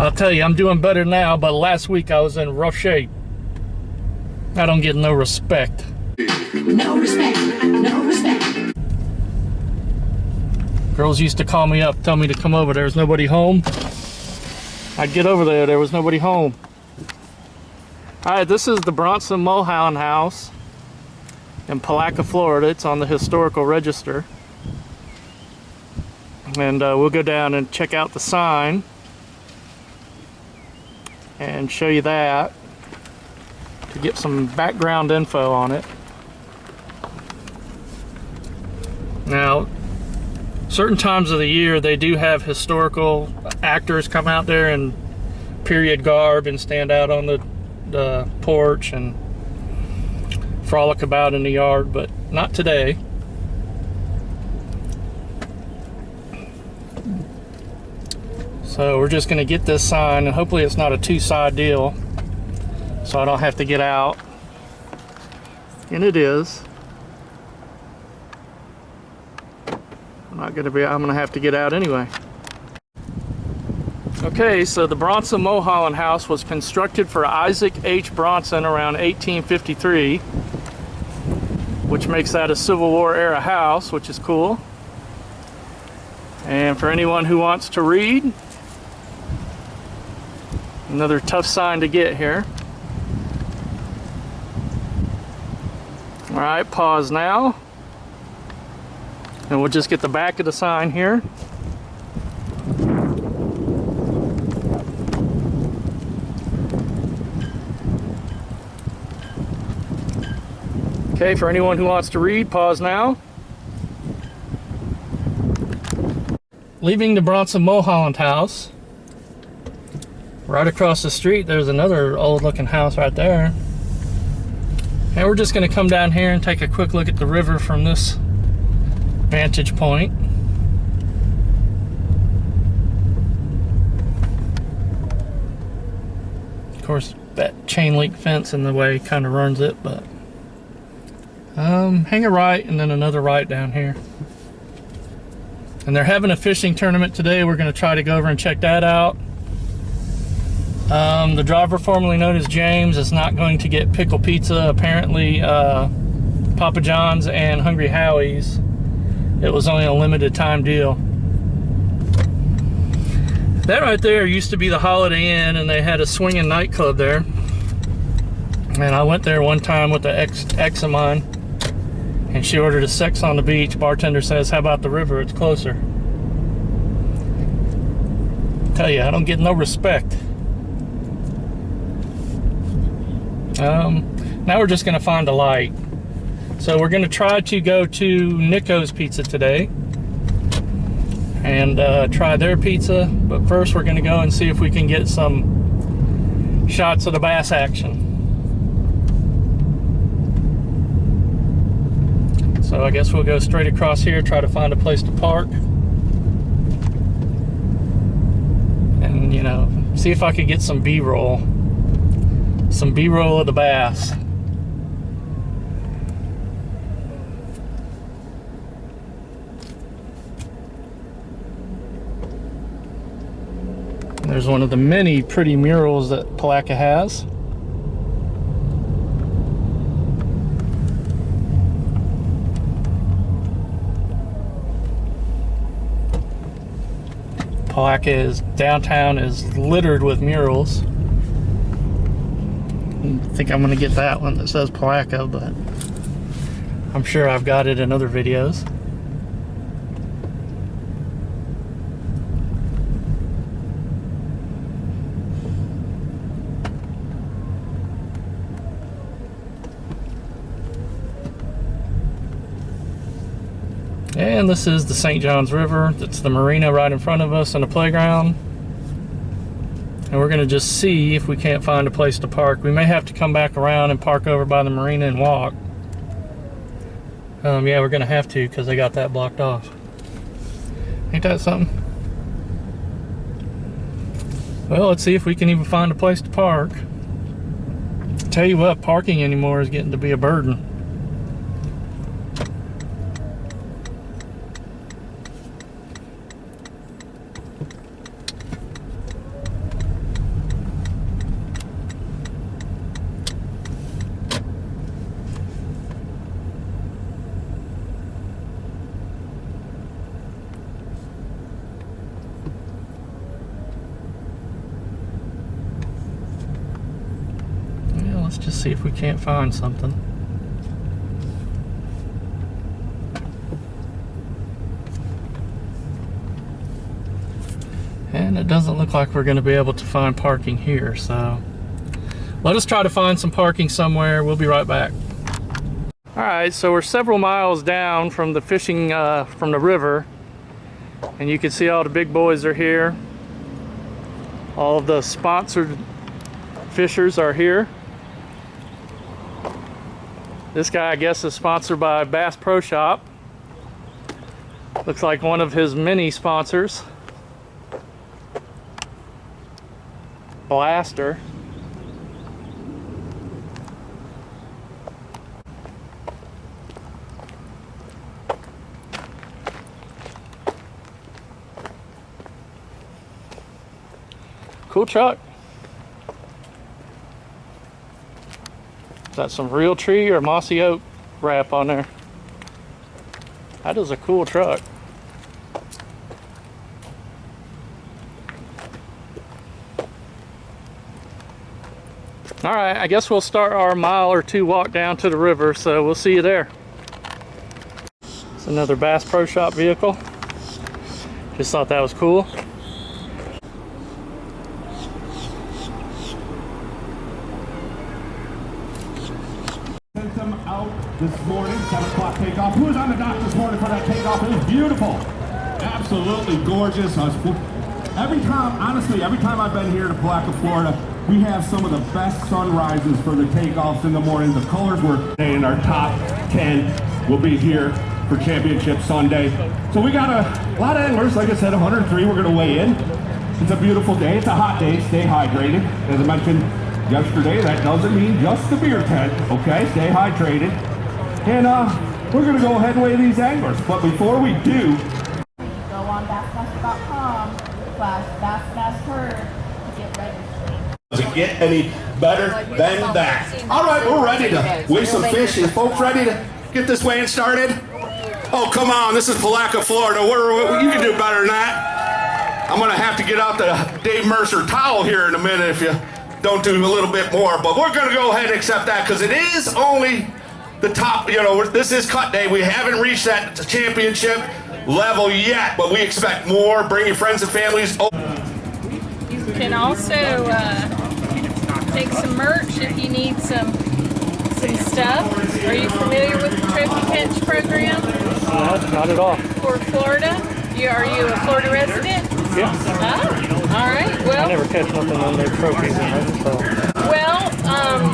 I'll tell you, I'm doing better now, but last week I was in rough shape. I don't get no respect. No respect. No respect. Girls used to call me up, tell me to come over. There was nobody home. I'd get over there, there was nobody home. Alright, this is the Bronson Mulholland House in Palatka, Florida. It's on the historical register. And we'll go down and check out the sign and show you that to get some background info on it. Now, certain times of the year they do have historical actors come out there in period garb and stand out on the porch and frolic about in the yard, but not today. So we're just going to get this sign, and hopefully it's not a two-side deal, so I don't have to get out. And it is. I'm going to have to get out anyway. Okay, so the Bronson Mulholland House was constructed for Isaac H. Bronson around 1853, which makes that a Civil War era house, which is cool. And for anyone who wants to read, another tough sign to get here. All right, pause now. And we'll just get the back of the sign here. Okay, for anyone who wants to read, pause now. Leaving the Bronson Mulholland House, right across the street there's another old looking house right there. And we're just going to come down here and take a quick look at the river from this vantage point. Of course, that chain link fence in the way kind of ruins it, but hang a right and then another right down here. And they're having a fishing tournament today. We're going to try to go over and check that out. The driver, formerly known as James, is not going to get pickle pizza. Apparently, Papa John's and Hungry Howie's, it was only a limited time deal. That right there used to be the Holiday Inn, and they had a swinging nightclub there. And I went there one time with the ex of mine, and she ordered a Sex on the Beach. Bartender says, "How about the river? It's closer." Tell you, I don't get no respect. Now we're just going to find a light. So we're going to try to go to Niko's Pizza today and try their pizza. But first we're going to go and see if we can get some shots of the bass action. So I guess we'll go straight across here, try to find a place to park. And, you know, see if I could get some B-roll. Some B-roll of the bass. There's one of the many pretty murals that Palatka has. Palatka downtown is littered with murals. I think I'm going to get that one that says Palatka, but I'm sure I've got it in other videos. And this is the St. Johns River. That's the marina right in front of us and the playground. And we're going to just see if we can't find a place to park. We may have to come back around and park over by the marina and walk. Yeah, we're going to have to because they got that blocked off. Ain't that something? Well, let's see if we can even find a place to park. Tell you what, parking anymore is getting to be a burden. see if we can't find something. And it doesn't look like we're going to be able to find parking here, so let us try to find some parking somewhere. We'll be right back. All right, so we're several miles down from the fishing from the river, and you can see all the big boys are here. All of the sponsored fishers are here. This guy, I guess, is sponsored by Bass Pro Shop. Looks like one of his many sponsors. Blaster. Cool truck. Is that some real tree or mossy oak wrap on there? That is a cool truck. All right, I guess we'll start our mile or two walk down to the river, so we'll see you there. It's another Bass Pro Shop vehicle. Just thought that was cool. Sent them out this morning, 7 o'clock takeoff. Who was on the dock this morning for that takeoff? It was beautiful. Absolutely gorgeous. Every time I've been here to Palatka, Florida, we have some of the best sunrises for the takeoffs in the morning. The colors were in our top 10 will be here for Championship Sunday. So we got a lot of anglers, like I said, 103, we're gonna weigh in. It's a beautiful day, it's a hot day, stay hydrated. As I mentioned yesterday, that doesn't mean just the beer tent, okay? Stay hydrated. And we're gonna go ahead and weigh these anglers. But before we do, go on bassmaster.com/bassmaster to get registered. does it get any better than that? All right, we're ready to weigh some fish. You folks ready to get this weighing started? Oh, come on, this is Palatka, Florida. You can do better than that. I'm gonna have to get out the Dave Mercer towel here in a minute if you don't do a little bit more, but we're gonna go ahead and accept that because it is only the top, you know, this is cut day. We haven't reached that championship level yet, but we expect more. Bring your friends and families. Oh. You can also take some merch if you need some stuff. Are you familiar with the Trophy Catch program? No, not at all. For Florida? Are you a Florida resident? Yeah. Oh, all right. I Well, never catch nothing on their trophies in it, so.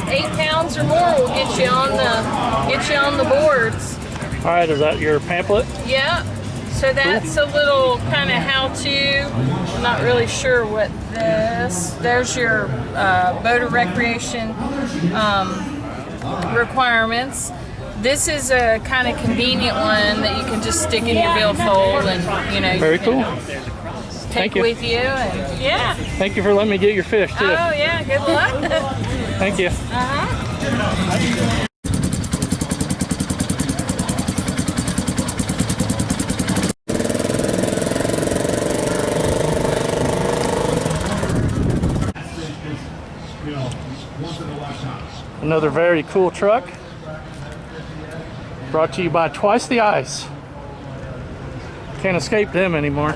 8 pounds or more will get you on the boards. All right, is that your pamphlet? Yeah. So that's a little kind of how-to. I'm not really sure what this. There's your boater recreation requirements. This is a kind of convenient one that you can just stick in your billfold and Very cool. take you. with you. And yeah. Thank you for letting me get your fish too. Oh yeah. Good luck. Thank you. Another very cool truck. Brought to you by Twice the Ice. Can't escape them anymore.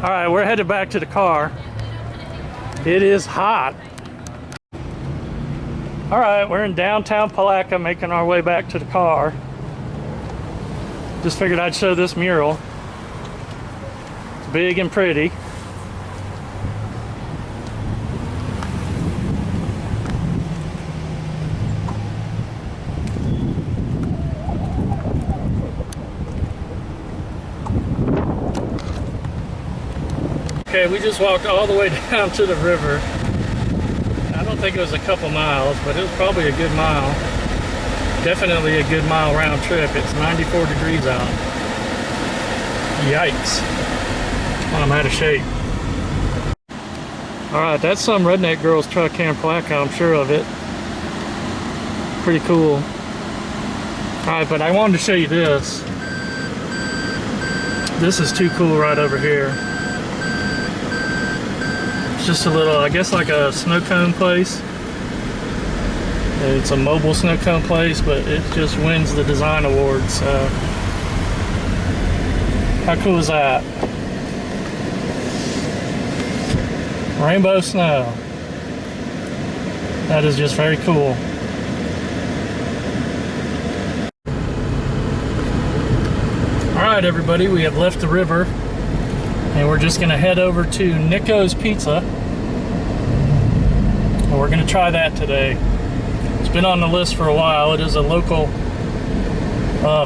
All right, we're headed back to the car. It is hot. All right, we're in downtown Palatka, making our way back to the car. Just figured I'd show this mural. It's big and pretty. Okay, we just walked all the way down to the river. I don't think it was a couple miles, but it was probably a good mile. Definitely a good mile round trip. It's 94 degrees out. Yikes. I'm out of shape. All right, that's some redneck girl's truck here in Palatka, I'm sure of it. Pretty cool. All right, but I wanted to show you this. This is too cool right over here. It's just a little, I guess like a snow cone place. It's a mobile snow cone place, but it just wins the design awards. So how cool is that? Rainbow snow. That is just very cool. Alright everybody, we have left the river and we're just gonna head over to Niko's Pizza. And we're gonna try that today. It's been on the list for a while. It is a local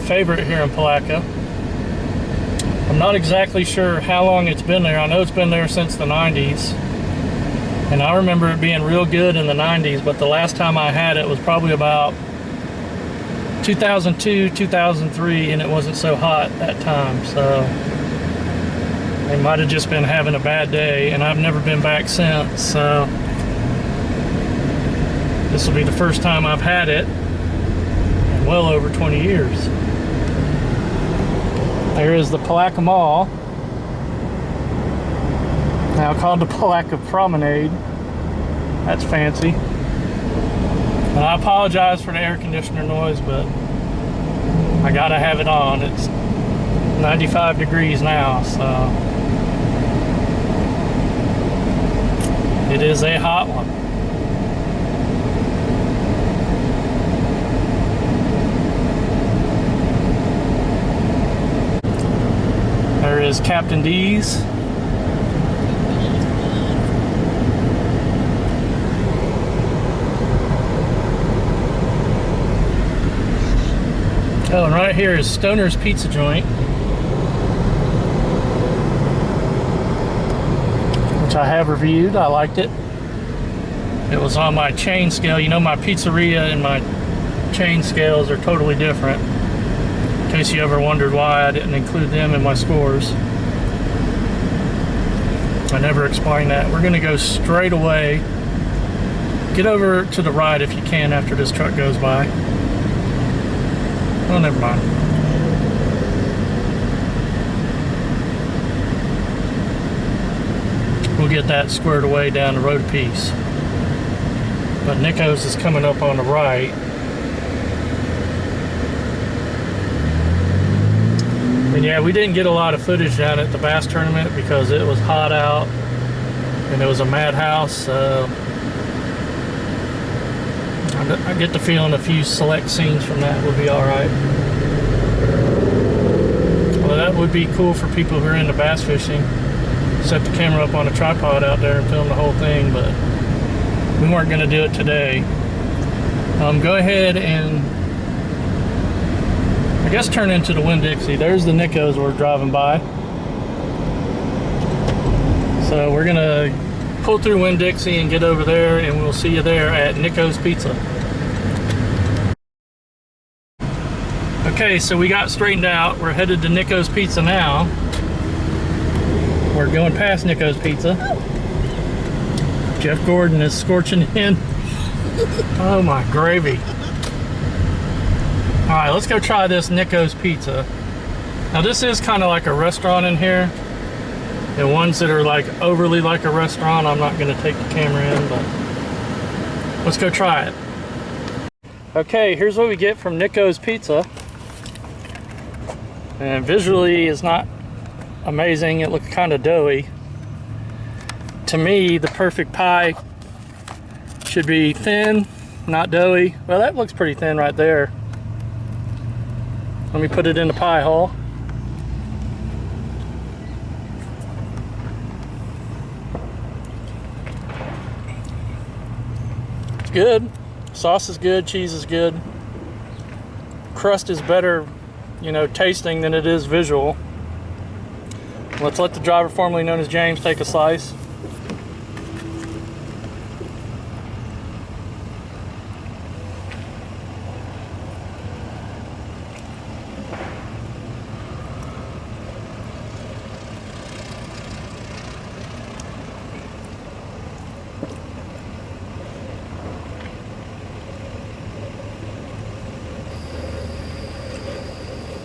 favorite here in Palatka. I'm not exactly sure how long it's been there. I know it's been there since the 90s. And I remember it being real good in the 90s, but the last time I had it was probably about 2002, 2003, and it wasn't so hot that time. So they might have just been having a bad day, and I've never been back since. So this will be the first time I've had it in well over 20 years. There is the Palatka Mall, now called the Palatka Promenade. That's fancy. And I apologize for the air conditioner noise, but I gotta have it on. It's 95 degrees now, so it is a hot one. There is Captain D's. Oh, and right here is Stoner's Pizza Joint, which I have reviewed. I liked it. It was on my chain scale. You know, my pizzeria and my chain scales are totally different. In case you ever wondered why I didn't include them in my scores. I never explained that. We're gonna go straight away. Get over to the right if you can after this truck goes by. Oh, never mind. We'll get that squared away down the road a piece. But Niko's is coming up on the right. And yeah, we didn't get a lot of footage down at the bass tournament because it was hot out and it was a madhouse. So I get the feeling a few select scenes from that would be alright. Well, that would be cool for people who are into bass fishing. Set the camera up on a tripod out there and film the whole thing, but we weren't going to do it today. Go ahead and I guess turn into the Winn-Dixie. There's the Niko's we're driving by. So we're going to pull through Winn-Dixie and get over there, and we'll see you there at Niko's Pizza. Okay, so we got straightened out. We're headed to Niko's Pizza now. We're going past Niko's Pizza. Jeff Gordon is scorching in. Oh my gravy. All right, let's go try this Niko's Pizza. Now this is kind of like a restaurant in here. And ones that are like overly like a restaurant, I'm not gonna take the camera in, but let's go try it. Okay, here's what we get from Niko's Pizza. And visually it's not amazing, it looks kind of doughy. To me, the perfect pie should be thin, not doughy. Well, that looks pretty thin right there. Let me put it in the pie hole. It's good. Sauce is good, cheese is good. Crust is better, you know, tasting than it is visual. Let's let the driver formerly known as James take a slice.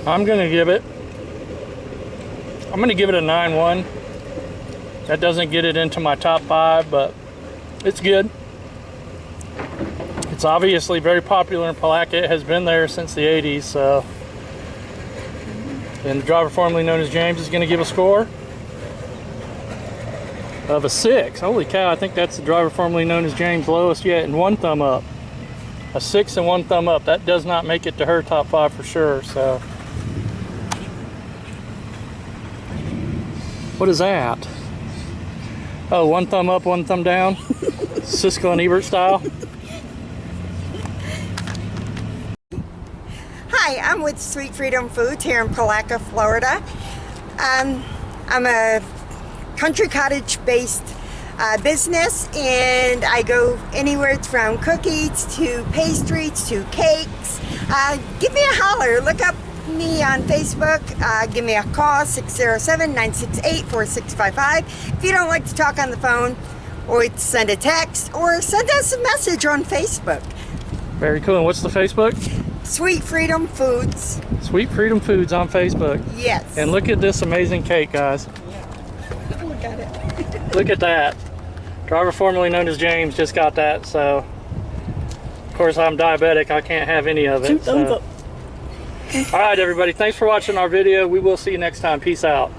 I'm gonna give it a 9.1. That doesn't get it into my top 5, but it's good. It's obviously very popular in Palatka. It has been there since the 80s, so. And the driver formerly known as James is going to give a score of a 6. Holy cow, I think that's the driver formerly known as James' lowest yet, and 1 thumb up. A 6 and 1 thumb up. That does not make it to her top 5 for sure, so. What is that? Oh, 1 thumb up, 1 thumb down. Siskel and Ebert style. Hi, I'm with Sweet Freedom Foods here in Palatka, Florida. I'm a country cottage based business, and I go anywhere from cookies to pastries to cakes. Give me a holler. Look up me on Facebook. Give me a call, 607-968-4655. If you don't like to talk on the phone, or send a text, or send us a message on Facebook. Very cool. And what's the Facebook? Sweet Freedom Foods. Sweet Freedom Foods on Facebook. Yes. And look at this amazing cake, guys. Look at it. Look at that. Driver formerly known as James just got that, so. Of course, I'm diabetic. I can't have any of it. So. All right, everybody. Thanks for watching our video. We will see you next time. Peace out.